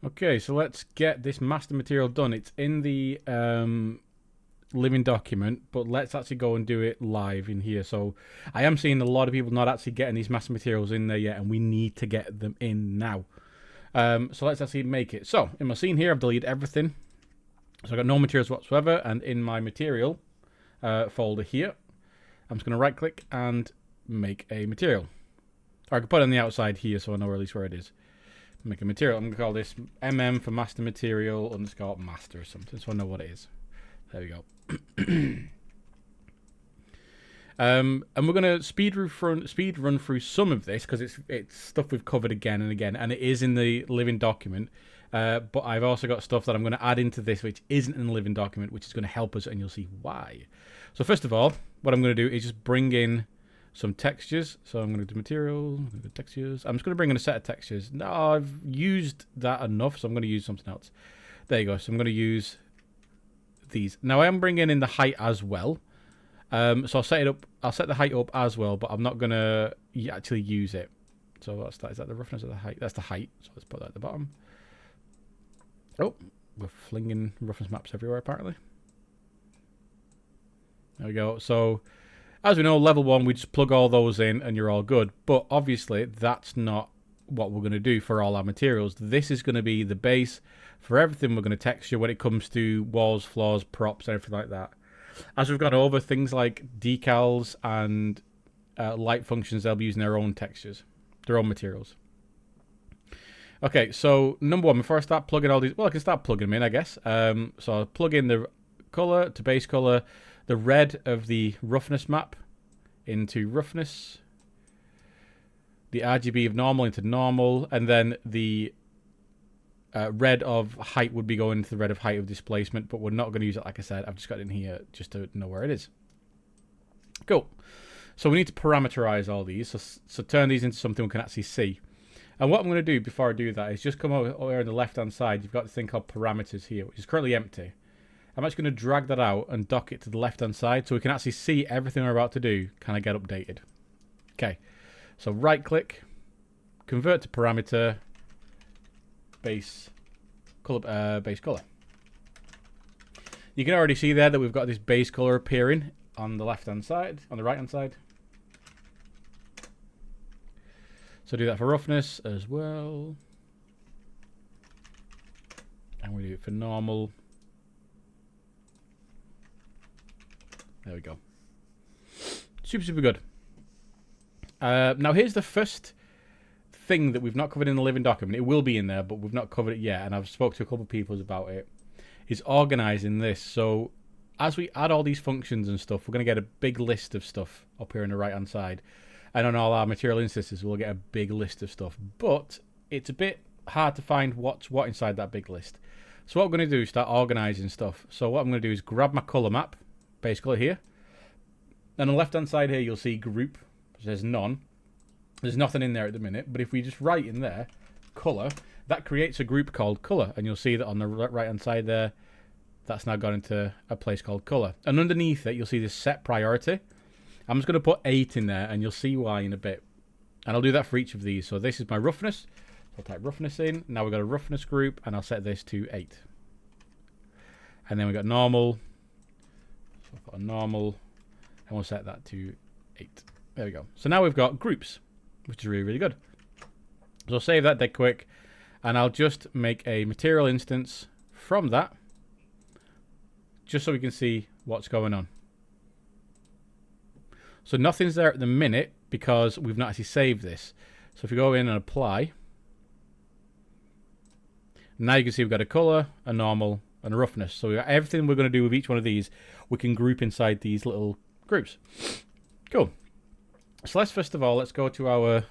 Okay, so let's get this master material done. It's in the living document, but let's actually go and do it live in here. So I am seeing a lot of people not actually getting these master materials in there yet, and we need to get them in now. So let's actually make it. So in my scene here, I've deleted everything. So I've got no materials whatsoever, and in my material folder here, I'm just going to right click and make a material. Or I can put it on the outside here so I know at least where it is. Make a material. I'm going to call this for master material underscore master or something so I know what it is. There we go. And we're going to speed run through some of this because it's stuff we've covered again and again, and it is in the living document. But I've also got stuff that I'm going to add into this which isn't in the living document, which is going to help us, and you'll see why. So first of all, what I'm going to do is just bring in some textures. So I'm going to do material, I'm going to do textures. I'm just going to bring in a set of textures. Now I've used that enough, so I'm going to use something else. There you go. So I'm going to use these. Now I am bringing in the height as well. So I'll set it up. I'll set the height up as well, but I'm not going to actually use it. So what's that? Is that the roughness of the height? That's the height. So let's put that at the bottom. Oh, we're flinging roughness maps everywhere apparently. There we go. So as we know, level 1, we just plug all those in and you're all good. But obviously, that's not what we're going to do for all our materials. This is going to be the base for everything we're going to texture when it comes to walls, floors, props, everything like that. As we've gone over, things like decals and light functions, they'll be using their own textures, their own materials. Okay, so number 1, before I start plugging all these, well, I can start plugging them in, I guess. So I'll plug in the color to base color, the red of the roughness map into roughness, the RGB of normal into normal, and then the red of height would be going to the red of height of displacement, but we're not going to use it like I said. I've just got it in here just to know where it is. Cool. So we need to parameterize all these, so turn these into something we can actually see. And what I'm going to do before I do that is just come over here on the left-hand side. You've got this thing called parameters here, which is currently empty. I'm actually going to drag that out and dock it to the left-hand side so we can actually see everything we're about to do kind of get updated. Okay, so right-click, convert to parameter, base color. You can already see there that we've got this base color appearing on the left-hand side, on the right-hand side. So do that for roughness as well. And we do it for normal. There we go. Super, super good. Now here's the first thing that we've not covered in the living document. It will be in there, but we've not covered it yet. And I've spoke to a couple of people about it. Is organizing this. So as we add all these functions and stuff, we're going to get a big list of stuff up here on the right-hand side. And on all our material instances, we'll get a big list of stuff. But it's a bit hard to find what's what inside that big list. So what I'm going to do is start organizing stuff. So what I'm going to do is grab my color map, base color here. And on the left-hand side here, you'll see group. It says none. There's nothing in there at the minute. But if we just write in there, color, that creates a group called color. And you'll see that on the right-hand side there, that's now gone into a place called color. And underneath it, you'll see this set priority. I'm just going to put 8 in there, and you'll see why in a bit. And I'll do that for each of these. So this is my roughness. I'll type roughness in. Now we've got a roughness group, and I'll set this to 8. And then we've got normal. So I'll put a normal, and we'll set that to 8. There we go. So now we've got groups, which is really, really good. So I'll save that dead quick, and I'll just make a material instance from that, just so we can see what's going on. So nothing's there at the minute because we've not actually saved this. So if we go in and apply, now you can see we've got a color, a normal, and a roughness. So we got everything we're going to do with each one of these, we can group inside these little groups. Cool. So let's go to our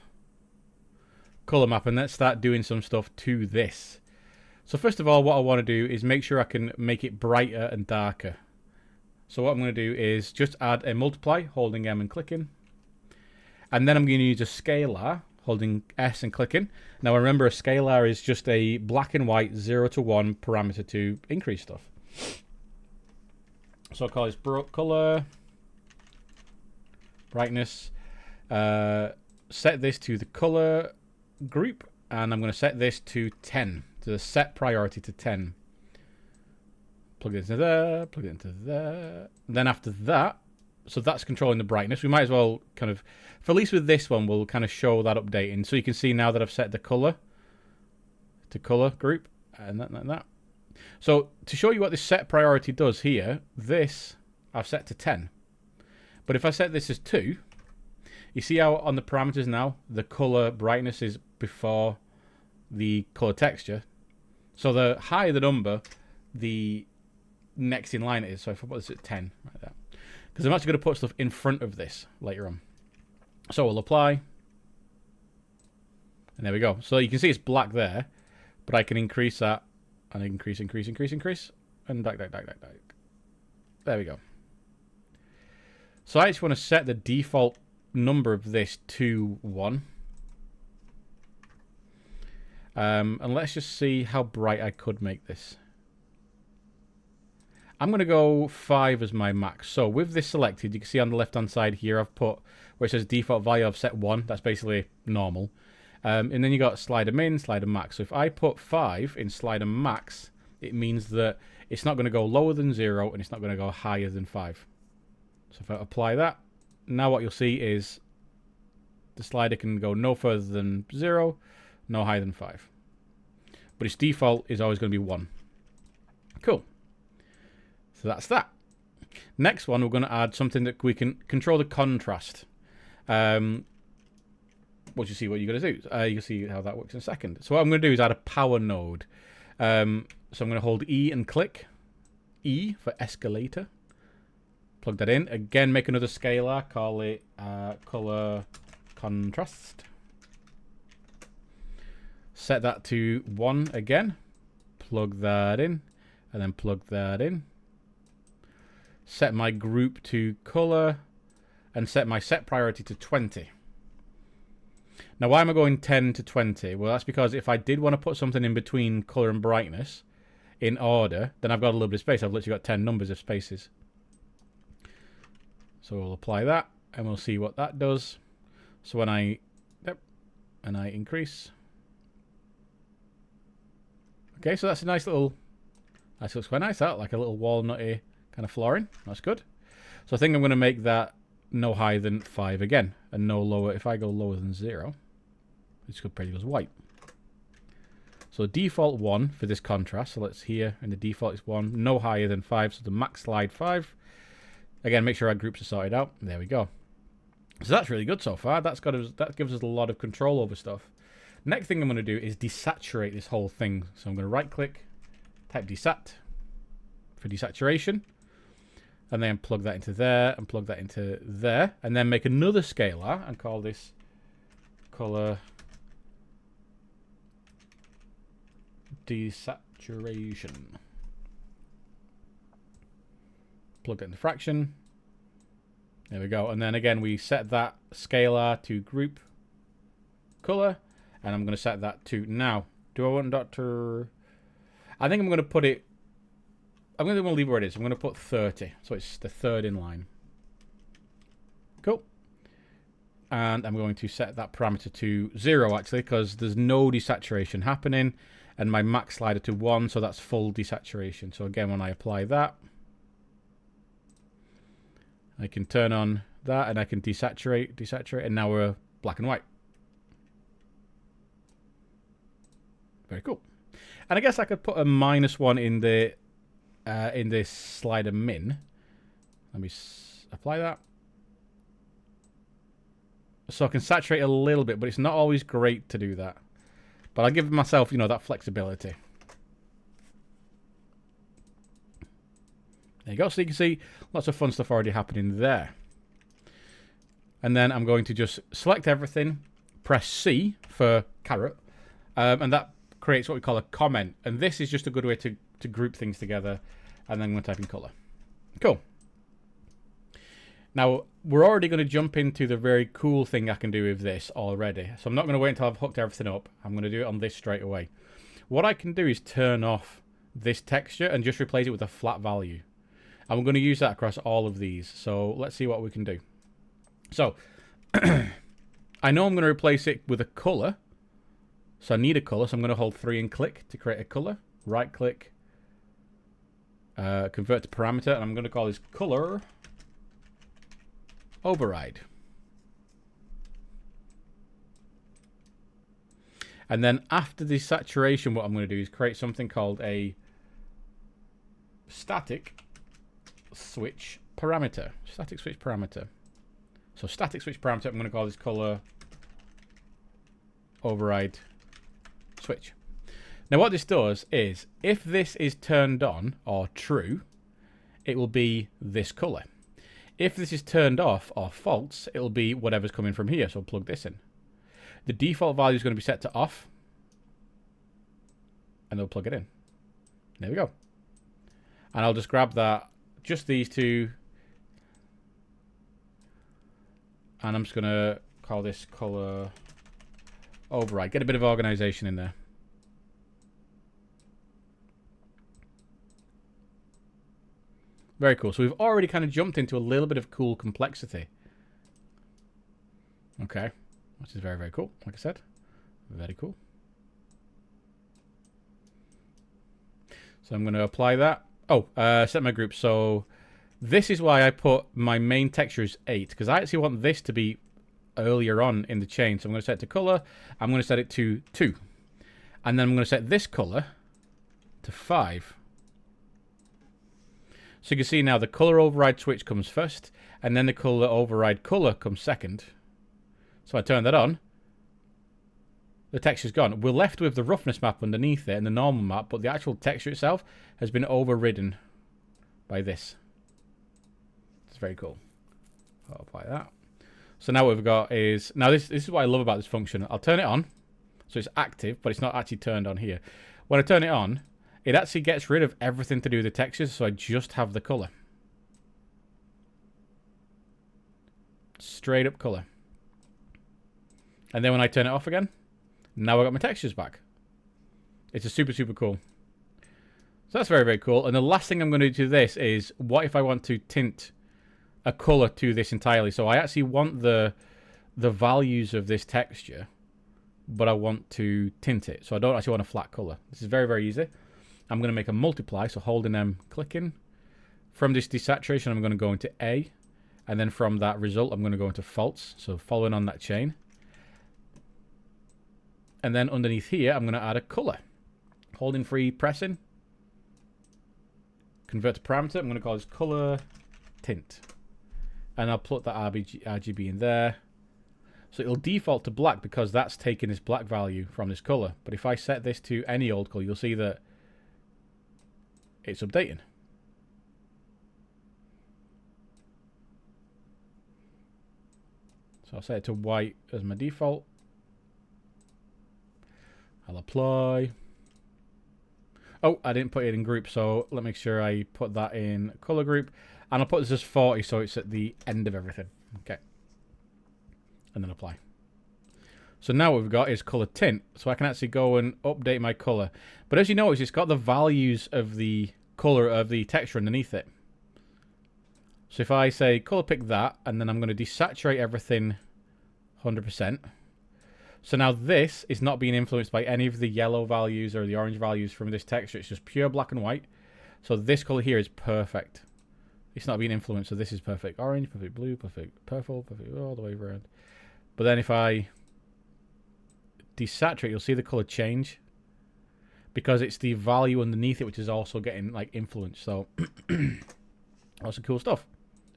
color map and let's start doing some stuff to this. So first of all, what I want to do is make sure I can make it brighter and darker. So what I'm going to do is just add a multiply, holding M and clicking. And then I'm going to use a scalar, holding S and clicking. Now remember, a scalar is just a black and white 0 to 1 parameter to increase stuff. So I'll call this color, brightness. Set this to the color group, and I'm going to set this to 10 To set priority to 10. Plug it into there, plug it into there. Then after that, so that's controlling the brightness. We might as well kind of, for at least with this one, we'll kind of show that updating. So you can see now that I've set the color to color group and that. So to show you what this set priority does here, this I've set to 10. But if I set this as 2, you see how on the parameters now, the color brightness is before the color texture. So the higher the number, the next in line it is. So if I put this at 10, like that. Because I'm actually going to put stuff in front of this later on. So we'll apply. And there we go. So you can see it's black there. But I can increase that. And increase. And back. There we go. So I just want to set the default number of this to 1. And let's just see how bright I could make this. I'm going to go 5 as my max. So with this selected, you can see on the left-hand side here, I've put where it says default value, I've set 1. That's basically normal. And then you got slider min, slider max. So if I put 5 in slider max, it means that it's not going to go lower than 0 and it's not going to go higher than 5. So if I apply that, now what you'll see is the slider can go no further than 0, no higher than 5. But its default is always going to be 1. Cool. So that's that. Next one, we're going to add something that we can control the contrast. What you see what you're going to do. You'll see how that works in a second. So what I'm going to do is add a power node. So I'm going to hold E and click. E for escalator. Plug that in. Again, make another scalar. Call it color contrast. Set that to 1 again. Plug that in. And then plug that in. Set my group to color. And set my set priority to 20. Now, why am I going 10 to 20? Well, that's because if I did want to put something in between color and brightness in order, then I've got a little bit of space. I've literally got 10 numbers of spaces. So we'll apply that, and we'll see what that does. So when I, and I increase. Okay, so that's a nice little, that looks quite nice, that, like a little walnutty kind of flooring. That's good. So I think I'm going to make that no higher than 5 again, and no lower. If I go lower than 0, it's pretty goes white. So default 1 for this contrast. So let's here, and the default is 1, no higher than 5. So the max slide 5. Again, make sure our groups are sorted out. There we go. So that's really good so far. That gives us a lot of control over stuff. Next thing I'm going to do is desaturate this whole thing. So I'm going to right click, type desat for desaturation. And then plug that into there, and plug that into there. And then make another scalar, and call this color desaturation. Plug it into fraction. There we go. And then again, we set that scalar to group color. And I'm going to set that to now. Do I want Dr. I think I'm going to put it, I'm going to leave it where it is. I'm going to put 30. So it's the third in line. Cool. And I'm going to set that parameter to 0 actually, because there's no desaturation happening. And my max slider to 1, so that's full desaturation. So again, when I apply that, I can turn on that and I can desaturate, and now we're black and white. Very cool. And I guess I could put a -1 in the in this slider min. Let me apply that. So I can saturate a little bit, but it's not always great to do that. But I'll give myself, you know, that flexibility. There you go. So you can see lots of fun stuff already happening there. And then I'm going to just select everything, press C for caret, and that creates what we call a comment. And this is just a good way to group things together. And then I'm going to type in color. Cool. Now, we're already going to jump into the very cool thing I can do with this already. So I'm not going to wait until I've hooked everything up. I'm going to do it on this straight away. What I can do is turn off this texture and just replace it with a flat value. And we're going to use that across all of these. So let's see what we can do. So I know I'm going to replace it with a color. So I need a color, so I'm going to hold 3 and click to create a color. Right click, convert to parameter, and I'm going to call this color override. And then after the saturation, what I'm going to do is create something called a static switch parameter. Static switch parameter. So static switch parameter, I'm going to call this color override switch. Now what this does is, if this is turned on or true, it will be this color. If this is turned off or false, it will be whatever's coming from here. So I'll plug this in. The default value is going to be set to off, and they'll plug it in. There we go. And I'll just grab that, just these two, and I'm just going to call this color override. Get a bit of organization in there. Very cool. So we've already kind of jumped into a little bit of cool complexity. Okay. Which is very, very cool. Like I said, very cool. So I'm going to apply that. Oh, set my group. So this is why I put my main texture as 8, because I actually want this to be earlier on in the chain. So I'm going to set it to color. I'm going to set it to 2. And then I'm going to set this color to 5. So you can see now the color override switch comes first, and then the color override color comes second. So I turn that on. The texture's gone. We're left with the roughness map underneath it and the normal map, but the actual texture itself has been overridden by this. It's very cool. I'll apply that. So now what we've got is, now this is what I love about this function. I'll turn it on, so it's active, but it's not actually turned on here. When I turn it on, it actually gets rid of everything to do with the textures, so I just have the color. Straight up color. And then when I turn it off again, now I've got my textures back. It's a super, super cool. So that's very, very cool. And the last thing I'm going to do to this is, what if I want to tint a color to this entirely? So I actually want the values of this texture, but I want to tint it. So I don't actually want a flat color. This is very, very easy. I'm going to make a multiply, so holding M, clicking. From this desaturation, I'm going to go into A. And then from that result, I'm going to go into false. So following on that chain. And then underneath here, I'm going to add a color. Holding free, pressing. Convert to parameter. I'm going to call this color tint. And I'll put that RGB in there. So it'll default to black because that's taking this black value from this color. But if I set this to any old color, you'll see that it's updating. So I'll set it to white as my default. I'll apply. Oh, I didn't put it in group, so let me make sure I put that in color group. And I'll put this as 40 so it's at the end of everything. Okay. And then apply. So now what we've got is color tint. So I can actually go and update my color. But as you notice, it's got the values of the color of the texture underneath it. So if I say color pick that, and then I'm going to desaturate everything 100%. So now this is not being influenced by any of the yellow values or the orange values from this texture. It's just pure black and white. So this color here is perfect. It's not being influenced, so this is perfect orange, perfect blue, perfect purple, perfect all the way around. But then if I desaturate, you'll see the color change because it's the value underneath it which is also getting like influenced. So lots of cool stuff.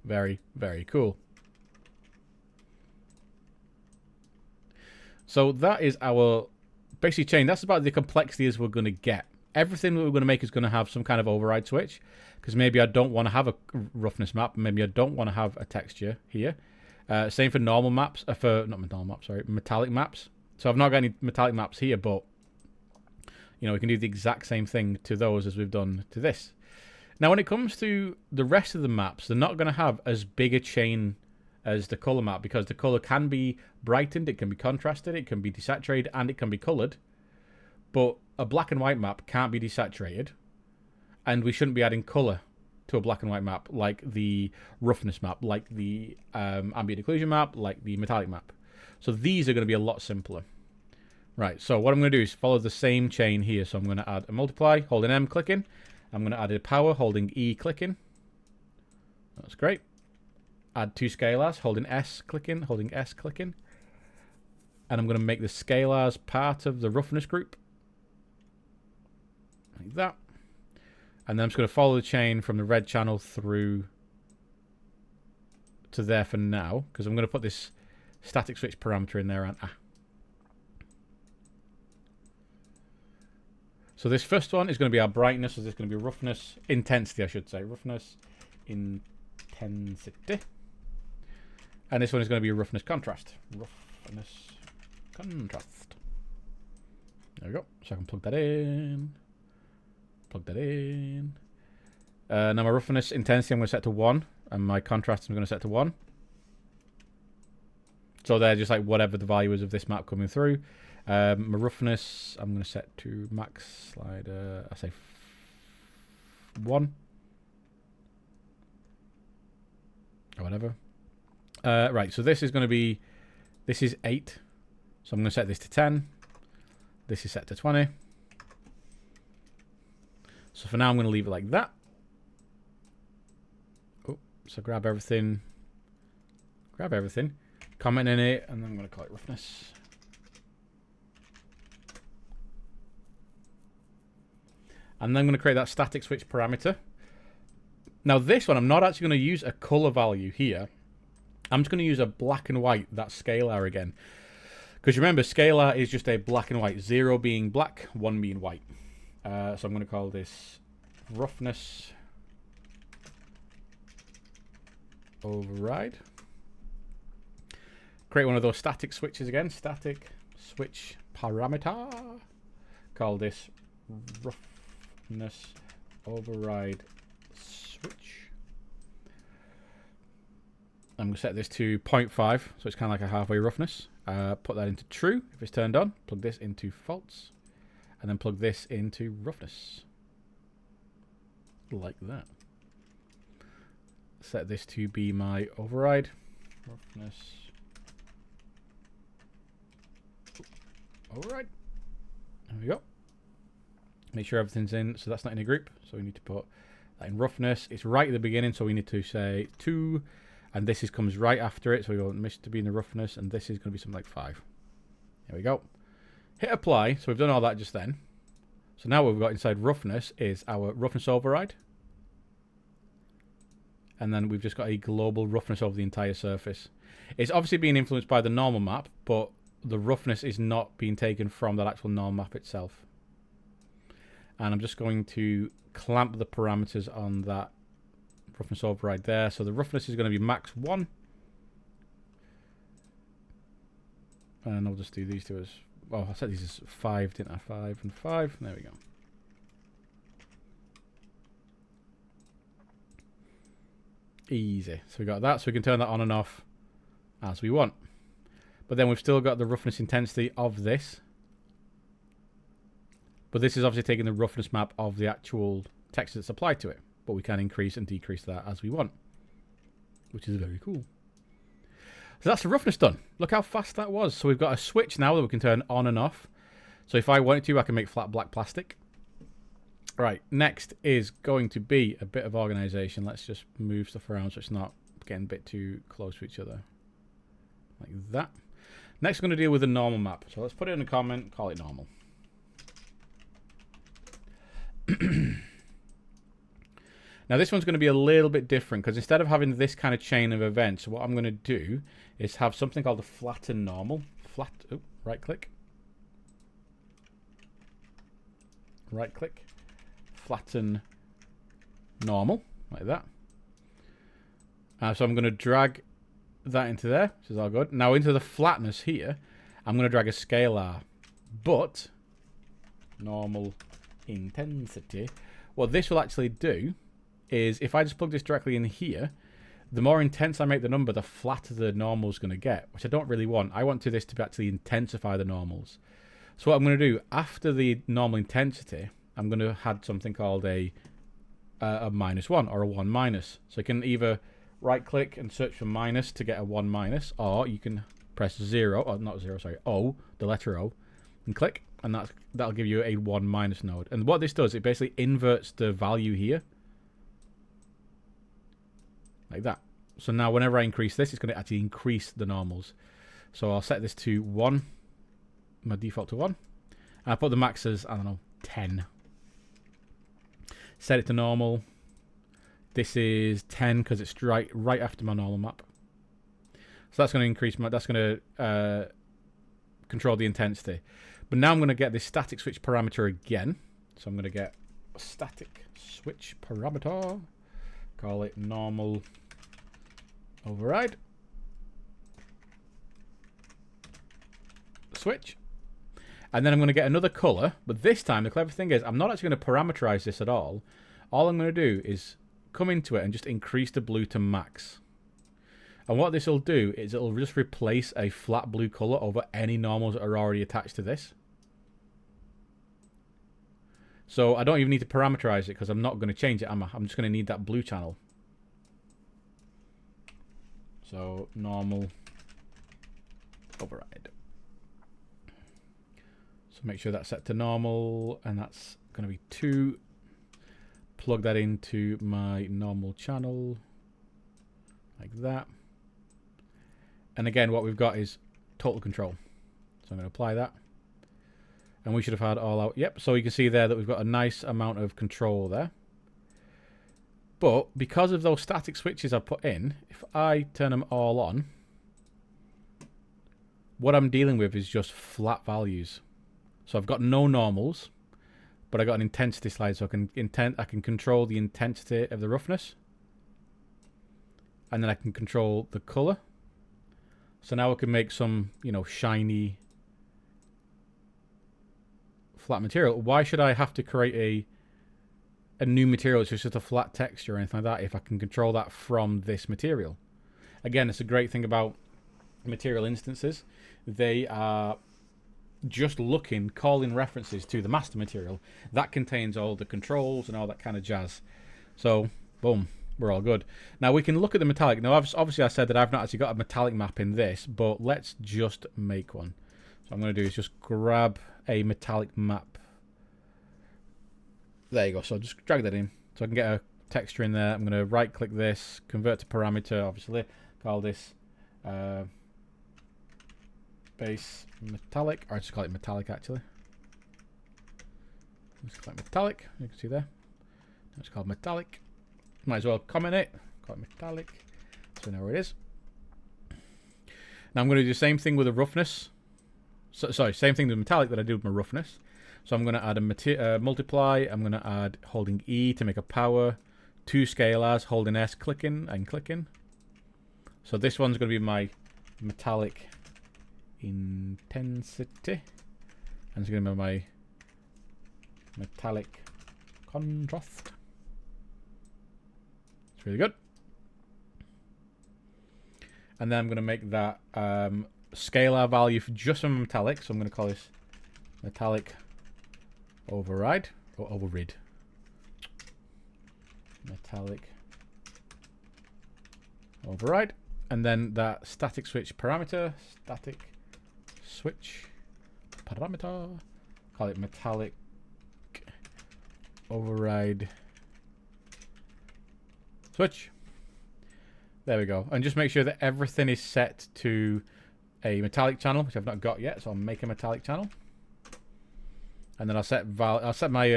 Very, very cool. So that is our basic chain. That's about the complexity as we're going to get. Everything that we're going to make is going to have some kind of override switch, because maybe I don't want to have a roughness map. Maybe I don't want to have a texture here. Same for normal maps. Metallic maps. So I've not got any metallic maps here, but you know, we can do the exact same thing to those as we've done to this. Now, when it comes to the rest of the maps, they're not going to have as big a chain as the color map, because the color can be brightened, it can be contrasted, it can be desaturated, and it can be colored. But a black and white map can't be desaturated, and we shouldn't be adding color to a black and white map like the roughness map, like the ambient occlusion map, like the metallic map. So these are going to be a lot simpler. Right, so what I'm going to do is follow the same chain here. So I'm going to add a multiply, holding M, clicking. I'm going to add a power, holding E, clicking. That's great. Add two scalars, holding S, clicking, holding S, clicking. And I'm going to make the scalars part of the roughness group. Like that. And then I'm just going to follow the chain from the red channel through to there for now. Because I'm going to put this static switch parameter in there. And so this first one is going to be our brightness. So this is going to be roughness, intensity, I should say. Roughness, intensity. And this one is going to be roughness contrast. Roughness contrast. There we go. So I can plug that in. Plug that in. Now my roughness intensity I'm going to set to 1. And my contrast I'm going to set to 1. So they're just like whatever the value is of this map coming through. My roughness I'm going to set to max slider. I say 1. Or whatever. Right, so this is going to be... This is 8. So I'm going to set this to 10. This is set to 20. So for now, I'm going to leave it like that. Oh, so grab everything. Grab everything. Comment in it, and then I'm going to call it roughness. And then I'm going to create that static switch parameter. Now this one, I'm not actually going to use a color value here. I'm just going to use a black and white, that scalar again. Because remember, scalar is just a black and white. 0 being black, 1 being white. So I'm going to call this roughness override. Create one of those static switches again. Static switch parameter. Call this roughness override switch. I'm going to set this to 0.5, so it's kind of like a halfway roughness. Put that into true if it's turned on. Plug this into false. And then plug this into roughness. Like that. Set this to be my override. Roughness. Override. There we go. Make sure everything's in. So that's not in a group. So we need to put that in roughness. It's right at the beginning, so we need to say 2. And this comes right after it. So we want this to be in the roughness. And this is going to be something like 5. There we go. Hit apply. So we've done all that just then. So now what we've got inside roughness is our roughness override. And then we've just got a global roughness over the entire surface. It's obviously being influenced by the normal map, but the roughness is not being taken from that actual normal map itself. And I'm just going to clamp the parameters on that roughness override there. So the roughness is going to be max 1. And I'll just do these two as... Oh, I set these as 5, didn't I? 5 and 5. There we go. Easy. So we got that. So we can turn that on and off as we want. But then we've still got the roughness intensity of this. But this is obviously taking the roughness map of the actual texture that's applied to it. But we can increase and decrease that as we want. Which is very cool. So that's the roughness done. Look how fast that was. So we've got a switch now that we can turn on and off. So if I wanted to, I can make flat black plastic. Right, next is going to be a bit of organization. Let's just move stuff around so it's not getting a bit too close to each other. Like that. Next, we're going to deal with the normal map. So let's put it in a comment, call it normal. Now this one's going to be a little bit different because instead of having this kind of chain of events, what I'm going to do is have something called a flatten normal. Right click. Right click. Flatten normal, like that. So I'm going to drag that into there, which is all good. Now into the flatness here, I'm going to drag a scalar, but normal intensity. What this will actually do is if I just plug this directly in here, the more intense I make the number, the flatter the normal is going to get, which I don't really want. I want this to actually intensify the normals. So what I'm going to do, after the normal intensity, I'm going to add something called a -1 or a 1 minus. So you can either right click and search for minus to get a 1 minus, or you can press 0, or not 0, sorry, O, the letter O, and click, and that'll give you a 1 minus node. And what this does, it basically inverts the value here, like that. So now whenever I increase this, it's going to actually increase the normals. So I'll set this to 1, my default to 1. And I put the max as, I don't know, 10. Set it to normal. This is 10 because it's right after my normal map. So that's going to increase my, that's going to control the intensity. But now I'm going to get this static switch parameter again. So I'm going to get a static switch parameter. Call it normal override. Switch. And then I'm going to get another color. But this time, the clever thing is, I'm not actually going to parameterize this at all. All I'm going to do is come into it and just increase the blue to max. And what this will do is it'll just replace a flat blue color over any normals that are already attached to this. So I don't even need to parameterize it because I'm not going to change it, am I? I'm just going to need that blue channel. So normal override. So make sure that's set to normal, and that's going to be 2. Plug that into my normal channel like that. And again, what we've got is total control. So I'm going to apply that. And we should have had all out. Yep, so you can see there that we've got a nice amount of control there. But because of those static switches I've put in, if I turn them all on, what I'm dealing with is just flat values. So I've got no normals, but I got an intensity slide, so I can control the intensity of the roughness. And then I can control the color. So now I can make some, you know, shiny flat material. Why should I have to create a new material that's just a flat texture or anything like that if I can control that from this material? Again, it's a great thing about material instances. They are just calling references to the master material that contains all the controls and all that kind of jazz. So, boom. We're all good. Now we can look at the metallic. Now obviously I said that I've not actually got a metallic map in this, but let's just make one. So what I'm going to do is just grab a metallic map. There you go. So just drag that in so I can get a texture in there. I'm going to right click this, convert to parameter, obviously. Call this base metallic, or just call it metallic actually. Just call it metallic. You can see there. It's called metallic. Might as well comment it. Call it metallic. So we know where it is. Now I'm going to do the same thing with the roughness. Sorry, same thing with metallic that I did with my roughness. So I'm going to add a multiply. I'm going to add holding E to make a power. 2 scalars, holding S, clicking and clicking. So this one's going to be my metallic intensity. And it's going to be my metallic contrast. Really good. And then I'm going to make that scalar value for just from metallic. So I'm going to call this metallic override or overrid. Metallic override. And then that static switch parameter. Static switch parameter. Call it metallic override switch. There we go. And just make sure that everything is set to a metallic channel, which I've not got yet. So I'll make a metallic channel, and then I'll set my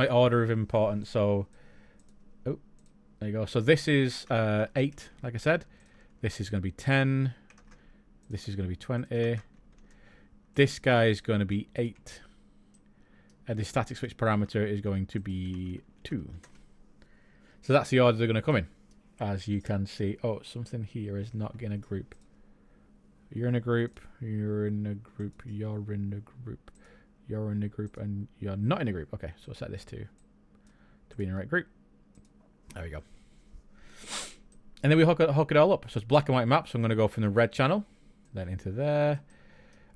order of importance. So, oh, there you go. So this is 8, like I said. This is going to be 10. This is going to be 20. This guy is going to be 8, and the static switch parameter is going to be 2. So that's the order they're going to come in. As you can see. Oh, something here is not in a group. You're in a group. You're in a group. You're in a group. You're in a group. And you're not in a group. Okay, so I'll set this to be in the right group. There we go. And then we hook it all up. So it's black and white map. So I'm going to go from the red channel. Then into there.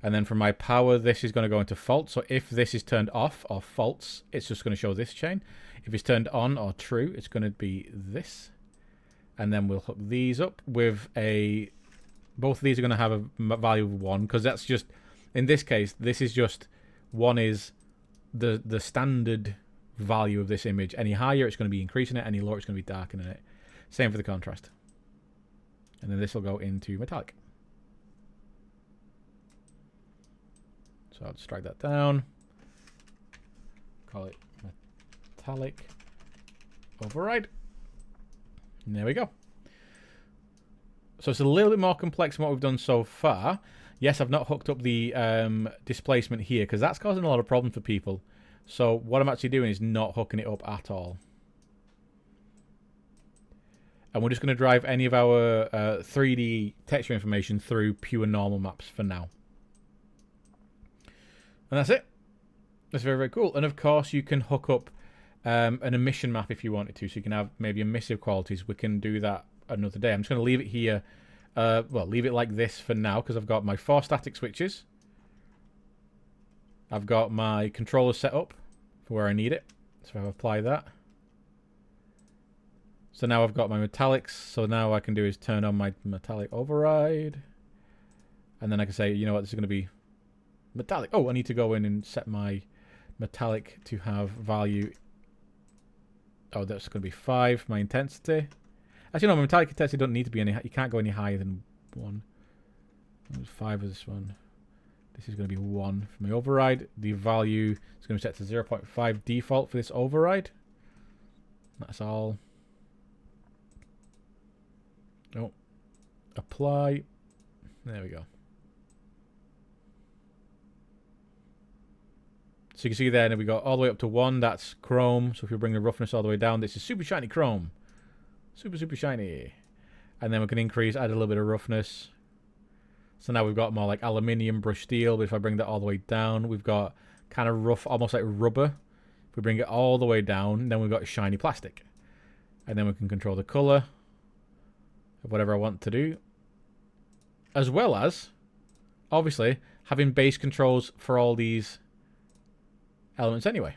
And then from my power, this is going to go into false. So if this is turned off or false, it's just going to show this chain. If it's turned on or true, it's going to be this. And then we'll hook these up with both of these are going to have a value of 1, because that's just In this case, this is just one is the standard value of this image. Any higher, it's going to be increasing it. Any lower, it's going to be darkening it. Same for the contrast. And then this will go into metallic. So I'll just drag that down. Call it metallic override. And there we go. So it's a little bit more complex than what we've done so far. Yes, I've not hooked up the displacement here because that's causing a lot of problems for people. So what I'm actually doing is not hooking it up at all. And we're just going to drive any of our 3D texture information through pure normal maps for now. And that's it. That's very, very cool. And of course, you can hook up an emission map if you wanted to. So you can have maybe emissive qualities. We can do that another day. I'm just going to leave it here. Well, leave it like this for now because I've got my 4 static switches. I've got my controller set up for where I need it. So I'll apply that. So now I've got my metallics. So now what I can do is turn on my metallic override. And then I can say, you know what, this is going to be metallic. Oh, I need to go in and set my metallic to have value. Oh, that's going to be 5, my intensity. Actually, no, my metallic intensity doesn't need to be any. You can't go any higher than 1. There's 5 of this one. This is going to be 1 for my override. The value is going to be set to 0.5 default for this override. That's all. Oh, apply. There we go. So you can see there, and we got all the way up to 1. That's chrome. So if you bring the roughness all the way down, this is super shiny chrome. Super, super shiny. And then we can increase, add a little bit of roughness. So now we've got more like aluminium, brushed steel. But if I bring that all the way down, we've got kind of rough, almost like rubber. If we bring it all the way down, then we've got shiny plastic. And then we can control the color of whatever I want to do. As well as, obviously, having base controls for all these elements anyway.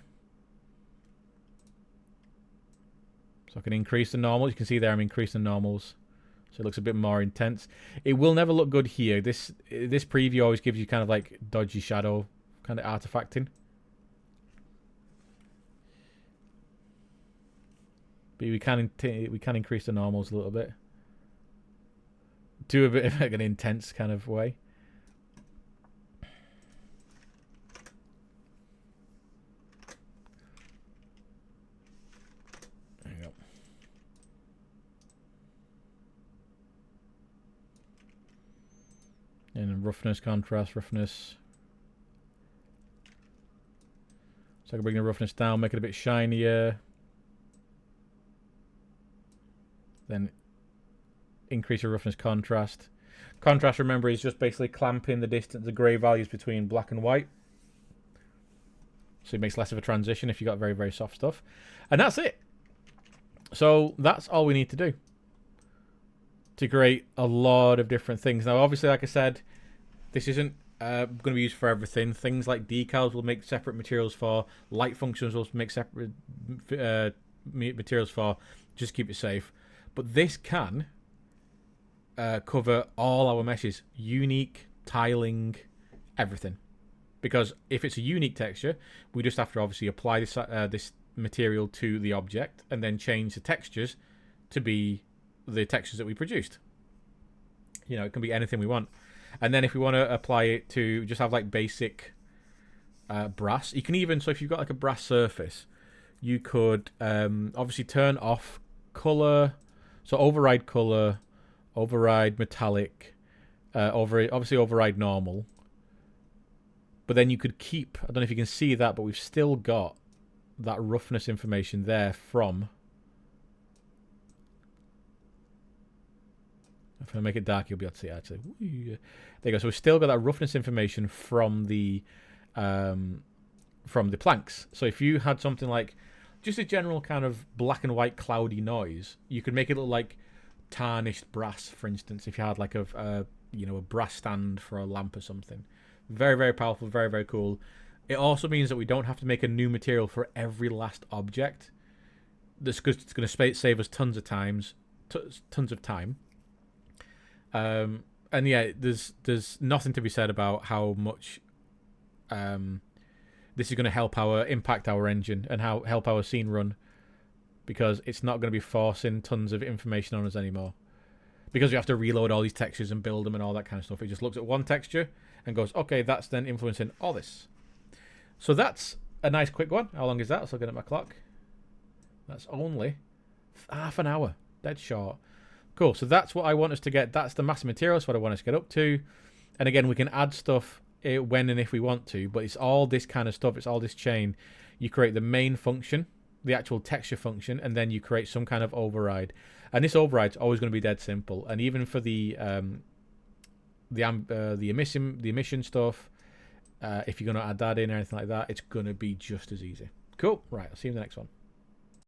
So I can increase the normals. You can see there I'm increasing the normals. So it looks a bit more intense. It will never look good here. This preview always gives you kind of like dodgy shadow kind of artifacting. But we can increase the normals a little bit. Do a bit of like an intense kind of way. There you go. And roughness, contrast, roughness. So I can bring the roughness down, make it a bit shinier. Then increase the roughness, contrast. Contrast, remember, is just basically clamping the distance, the grey values between black and white. So it makes less of a transition if you've got very, very soft stuff. And that's it. So that's all we need to do to create a lot of different things. Now, obviously, like I said, this isn't going to be used for everything. Things like decals will make separate materials for. Light functions will make separate materials for. Just keep it safe. But this can cover all our meshes. Unique, tiling, everything. Because if it's a unique texture, we just have to obviously apply this this material to the object and then change the textures to be the textures that we produced. You know, it can be anything we want. And then if we want to apply it to just have like basic brass, you can even, so if you've got like a brass surface, you could obviously turn off color, so override color, override metallic, obviously override normal. But then you could keep, I don't know if you can see that, but we've still got that roughness information there from, if I make it dark, you'll be able to see it actually. There you go. So we've still got that roughness information from the planks. So if you had something like just a general kind of black and white cloudy noise, you could make it look like tarnished brass, for instance, if you had like a brass stand for a lamp or something. Very, very powerful, very, very cool. It also means that we don't have to make a new material for every last object. It's going to save us tons of time. And And yeah, there's nothing to be said about how much this is going to impact our engine and how help our scene run, because it's not going to be forcing tons of information on us anymore. Because we have to reload all these textures and build them and all that kind of stuff. It just looks at one texture and goes, okay, that's then influencing all this. So that's a nice quick one. How long is that? I was looking at my clock. That's only half an hour. Dead short. Cool. So that's what I want us to get. That's the massive material. That's what I want us to get up to. And again, we can add stuff when and if we want to. But it's all this kind of stuff. It's all this chain. You create the main function, the actual texture function, and then you create some kind of override. And this override's always going to be dead simple. And even for the emission stuff, if you're going to add that in or anything like that, it's going to be just as easy. Cool. Right. I'll see you in the next one.